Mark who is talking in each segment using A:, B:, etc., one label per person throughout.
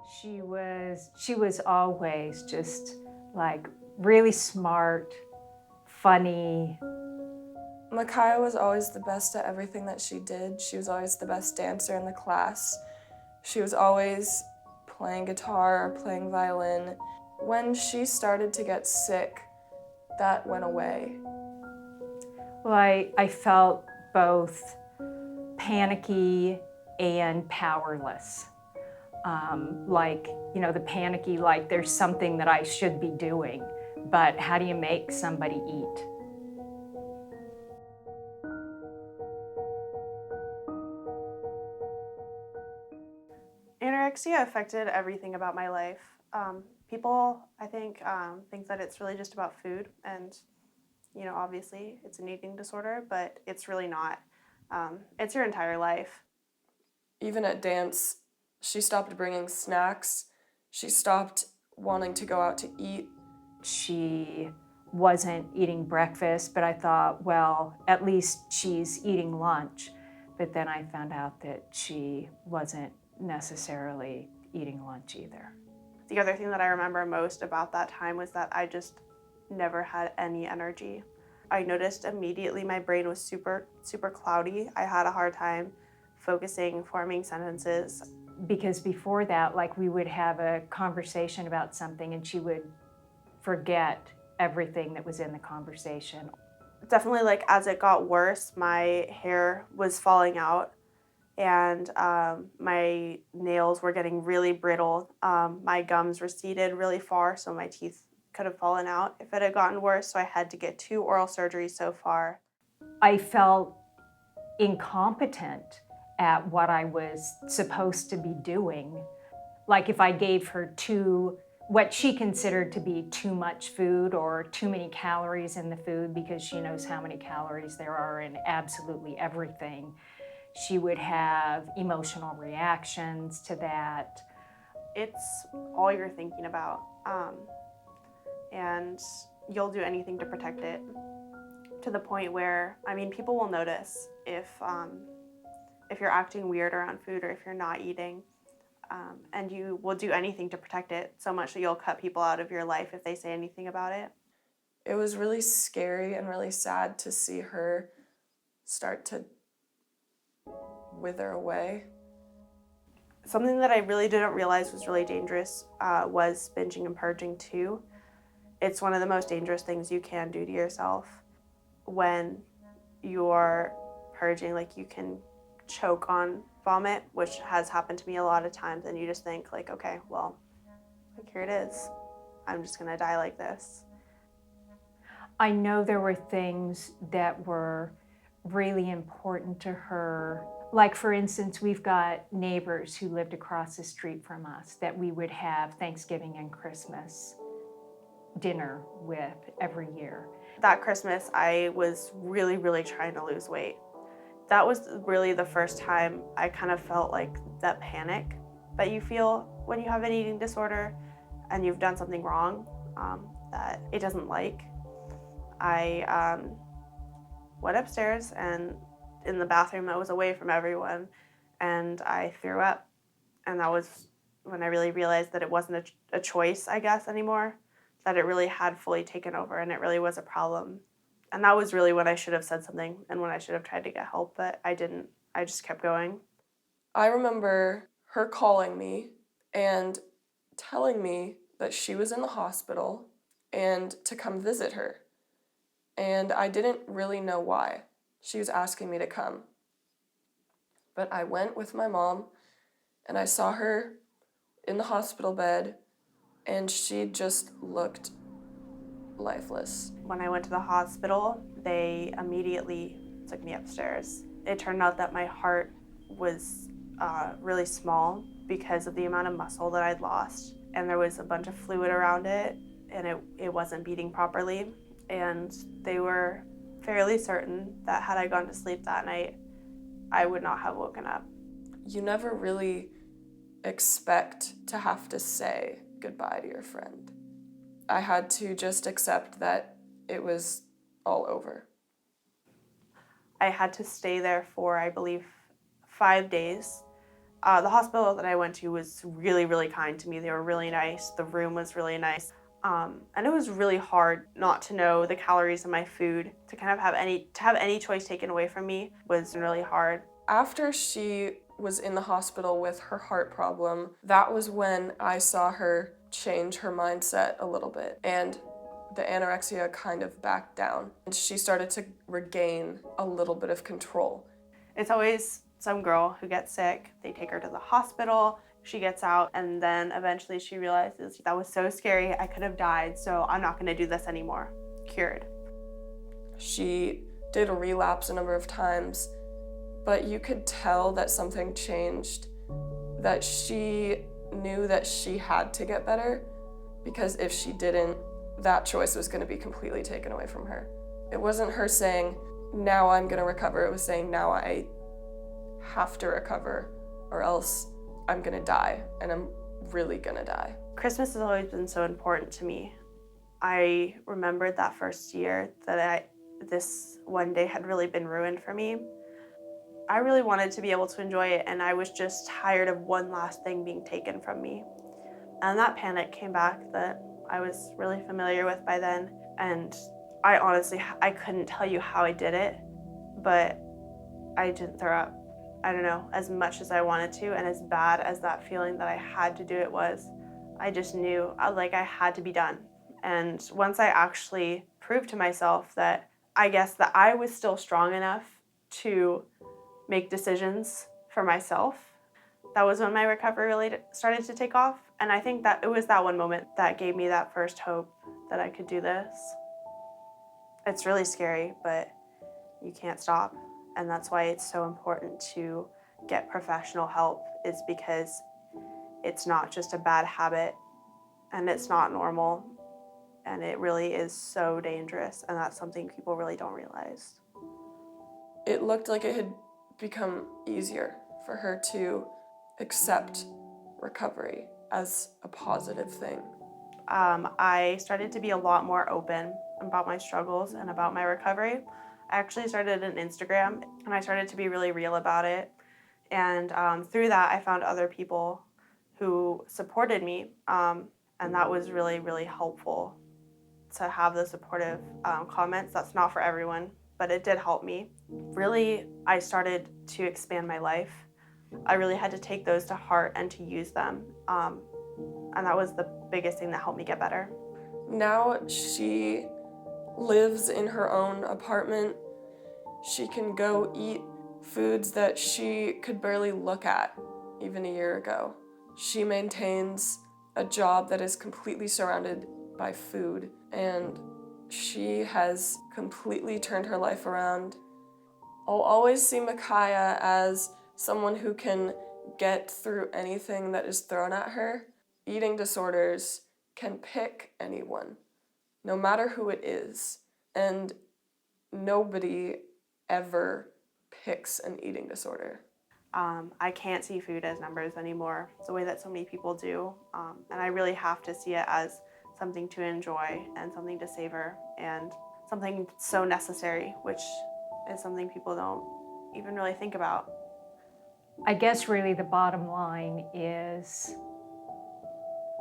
A: She was always just like really smart, funny.
B: Micaiah was always the best at everything that she did. She was always the best dancer in the class. She was always playing guitar or playing violin. When she started to get sick, that went away.
A: Well, I felt both panicky and powerless. Like, the panicky, like there's something that I should be doing, but how do you make somebody eat?
C: Anorexia affected everything about my life. People, I think that it's really just about food, and obviously it's an eating disorder, but it's really not. It's your entire life.
B: Even at dance, she stopped bringing snacks. She stopped wanting to go out to eat.
A: She wasn't eating breakfast, but I thought, well, at least she's eating lunch. But then I found out that she wasn't necessarily eating lunch either.
C: The other thing that I remember most about that time was that I just never had any energy. I noticed immediately my brain was super, super cloudy. I had a hard time focusing, forming sentences.
A: Because before that, like we would have a conversation about something and she would forget everything that was in the conversation.
C: Definitely, like, as it got worse, my hair was falling out and my nails were getting really brittle. My gums receded really far, so my teeth could have fallen out if it had gotten worse, so I had to get 2 oral surgeries so far.
A: I felt incompetent at what I was supposed to be doing. Like if I gave her what she considered to be too much food or too many calories in the food, because she knows how many calories there are in absolutely everything, she would have emotional reactions to that.
C: It's all you're thinking about, and you'll do anything to protect it, to the point where, people will notice if you're acting weird around food or if you're not eating. And you will do anything to protect it, so much that you'll cut people out of your life if they say anything about it.
B: It was really scary and really sad to see her start to wither away.
C: Something that I really didn't realize was really dangerous was binging and purging too. It's one of the most dangerous things you can do to yourself. When you're purging, like, you can choke on vomit, which has happened to me a lot of times, and you just think, like, okay, well, like, here it is. I'm just gonna die like this.
A: I know there were things that were really important to her. Like, for instance, we've got neighbors who lived across the street from us that we would have Thanksgiving and Christmas dinner with every year.
C: That Christmas, I was really, really trying to lose weight. That was really the first time I kind of felt like that panic that you feel when you have an eating disorder and you've done something wrong that it doesn't like. I went upstairs and in the bathroom that was away from everyone, and I threw up. And that was when I really realized that it wasn't a choice, I guess, anymore, that it really had fully taken over and it really was a problem. And that was really when I should have said something and when I should have tried to get help, but I didn't. I just kept going.
B: I remember her calling me and telling me that she was in the hospital and to come visit her. And I didn't really know why. She was asking me to come. But I went with my mom and I saw her in the hospital bed and she just looked lifeless.
C: When I went to the hospital, they immediately took me upstairs. It turned out that my heart was really small because of the amount of muscle that I'd lost, and there was a bunch of fluid around it, and it wasn't beating properly. And they were fairly certain that had I gone to sleep that night, I would not have woken up.
B: You never really expect to have to say goodbye to your friend. I had to just accept that it was all over.
C: I had to stay there for, I believe, 5 days. The hospital that I went to was really, really kind to me. They were really nice. The room was really nice. And it was really hard not to know the calories in my food. To kind of have any choice taken away from me was really hard.
B: After she was in the hospital with her heart problem, that was when I saw her change her mindset a little bit, and the anorexia kind of backed down, and she started to regain a little bit of control.
C: It's always some girl who gets sick. They take her to the hospital. She gets out, and then eventually she realizes, that was so scary, I could have died, so I'm not gonna do this anymore. Cured.
B: She did relapse a number of times, but you could tell that something changed, that she knew that she had to get better, because if she didn't, that choice was going to be completely taken away from her. It wasn't her saying, now I'm going to recover. It was saying, now I have to recover, or else I'm going to die, and I'm really going to die.
C: Christmas has always been so important to me. I remembered that first year that this one day had really been ruined for me. I really wanted to be able to enjoy it, and I was just tired of one last thing being taken from me. And that panic came back that I was really familiar with by then. And I honestly, I couldn't tell you how I did it, but I didn't throw up. I don't know, as much as I wanted to, and as bad as that feeling that I had to do it was, I just knew like I had to be done. And once I actually proved to myself that I guess that I was still strong enough to make decisions for myself, that was when my recovery really started to take off. And I think that it was that one moment that gave me that first hope that I could do this. It's really scary, but you can't stop. And that's why it's so important to get professional help, is because it's not just a bad habit, and it's not normal, and it really is so dangerous, and that's something people really don't realize.
B: It looked like it had become easier for her to accept recovery as a positive thing.
C: I started to be a lot more open about my struggles and about my recovery. I actually started an Instagram, and I started to be really real about it. And through that, I found other people who supported me, and that was really, really helpful to have the supportive comments. That's not for everyone, but it did help me. Really, I started to expand my life. I really had to take those to heart and to use them. And that was the biggest thing that helped me get better.
B: Now she lives in her own apartment. She can go eat foods that she could barely look at even a year ago. She maintains a job that is completely surrounded by food, and she has completely turned her life around. I'll always see Micaiah as someone who can get through anything that is thrown at her. Eating disorders can pick anyone, no matter who it is, and nobody ever picks an eating disorder.
C: I can't see food as numbers anymore, the way that so many people do, and I really have to see it as something to enjoy and something to savor and something so necessary, which is something people don't even really think about.
A: I guess really the bottom line is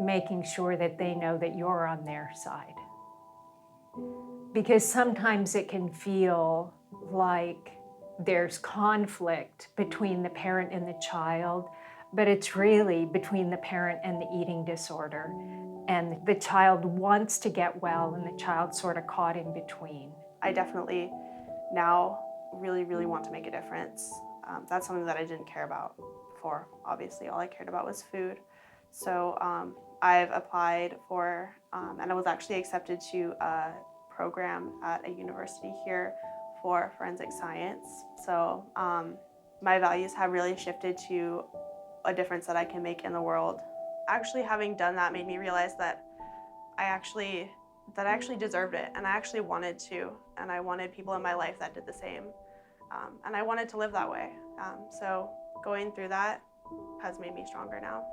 A: making sure that they know that you're on their side. Because sometimes it can feel like there's conflict between the parent and the child, but it's really between the parent and the eating disorder. And the child wants to get well, and the child's sort of caught in between.
C: I definitely now really, really want to make a difference. That's something that I didn't care about before. Obviously, all I cared about was food. So I've applied for, and I was actually accepted to a program at a university here for forensic science. So my values have really shifted to a difference that I can make in the world. Actually having done that made me realize that I actually deserved it, and I actually wanted to, and I wanted people in my life that did the same. And I wanted to live that way. So going through that has made me stronger now.